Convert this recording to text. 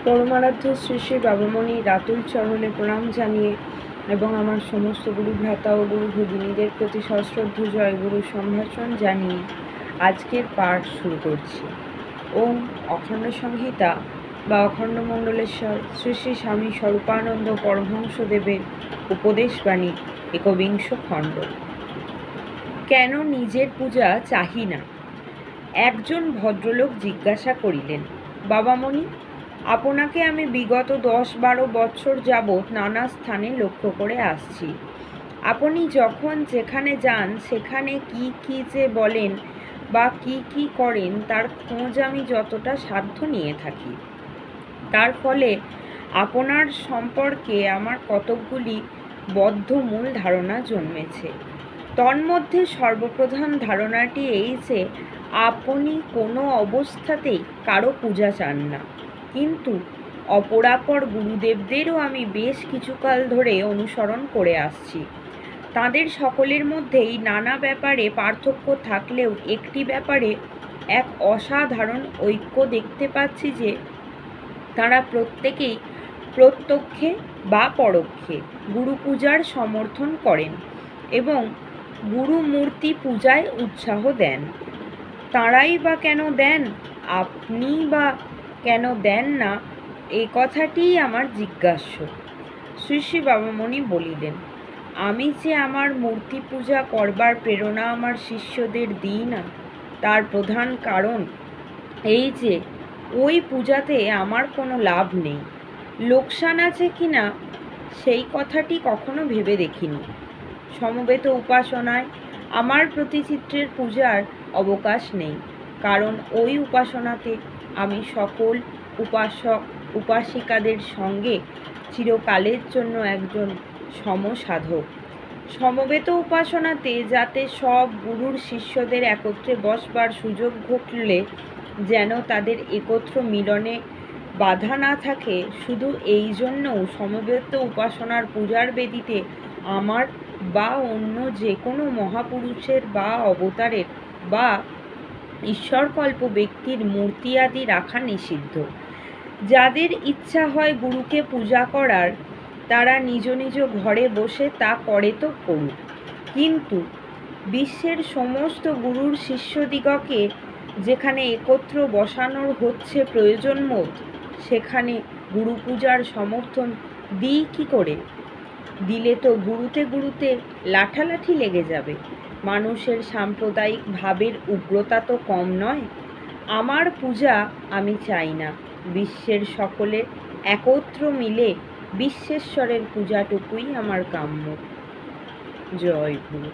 পরমারাধ্য শ্রী শ্রী বাবামণি রাতুল চরণে প্রণাম জানিয়ে এবং আমার সমস্ত গুরু ভ্রাতা ও গুরু ভগিনীদের প্রতি সশ্রদ্ধ জয়গুরু সম্ভাষণ জানিয়ে আজকের পাঠ শুরু করছি। ওম অখণ্ড সংহিতা বা অখণ্ড মণ্ডলেশ্বর শ্রী শ্রী স্বামী স্বরূপানন্দ পরমহংসদেবের উপদেশবাণী একবিংশ খণ্ড। কেন নিজের পূজা চাহি না? একজন ভদ্রলোক জিজ্ঞাসা করিলেন, বাবামণি, আপনাকে আমি বিগত 10-12 বৎসর যাবৎ নানা স্থানে লক্ষ্য করে আসছি। আপনি যখন যেখানে যান সেখানে কি কি যে বলেন বা কি কি করেন তার খোঁজ আমি যতটা সাধ্য নিয়ে থাকি। তার ফলে আপনার সম্পর্কে আমার কতকগুলি বদ্ধমূল ধারণা জন্মেছে। তন্মধ্যে সর্বপ্রধান ধারণাটি এই যে আপনি কোনো অবস্থাতেই কারো পূজা চান না। কিন্তু অপরাপর গুরুদেবদেরও আমি বেশ কিছুকাল ধরে অনুসরণ করে আসছি। তাদের সকলের মধ্যেই নানা ব্যাপারে পার্থক্য থাকলেও একটি ব্যাপারে এক অসাধারণ ঐক্য দেখতে পাচ্ছি যে তারা প্রত্যেকেই প্রত্যক্ষে বা পরোক্ষে গুরু পূজার সমর্থন করেন এবং গুরু মূর্তি পূজায় উৎসাহ দেন। তাঁরাই বা কেন দেন, আপনি বা কেন দেন না, এই কথাটিই আমার জিজ্ঞাস্য। শ্রী শ্রী বাবামণি বলিলেন, আমি যে আমার মূর্তি পূজা করবার প্রেরণা আমার শিষ্যদের দিই না, তার প্রধান কারণ এই যে ওই পূজাতে আমার কোনো লাভ নেই। লোকসান আছে কি না সেই কথাটি কখনো ভেবে দেখিনি। সমবেত উপাসনায় আমার প্রতিচিত্রের পূজার অবকাশ নেই, কারণ ওই উপাসনাতে আমি সকল উপাসক উপাসিকাদের সঙ্গে চিরকালের জন্য একজন সমসাধক। সমবেত উপাসনাতে যাতে সব গুরুর শিষ্যদের একত্রে বসবার সুযোগ ঘটলে যেন তাদের একত্র মিলনে বাধা না থাকে, শুধু এই জন্যও সমবেত উপাসনার পূজার বেদিতে আমার বা অন্য যে কোনো মহাপুরুষের বা অবতারের বা ঈশ্বরকল্প ব্যক্তির মূর্তি আদি রাখা নিষিদ্ধ। যাদের ইচ্ছা হয় গুরুকে পূজা করার, তারা নিজ নিজ ঘরে বসে তা করে তো করুক, কিন্তু বিশ্বের সমস্ত গুরুর শিষ্যদিগকে যেখানে একত্র বসানোর হচ্ছে প্রয়োজন মত, সেখানে গুরু পূজার সমর্থন দিই কী করে? দিলে তো গুরুতে লাঠালাঠি লেগে যাবে। মানুষের সাম্প্রদায়িক ভাবের উগ্রতা তো কম নয়। আমার পূজা আমি চাই না, বিশ্বের সকলে একত্র মিলে বিশ্বেশ্বরের পূজাটুকুই আমার কাম্য। জয় গুরু।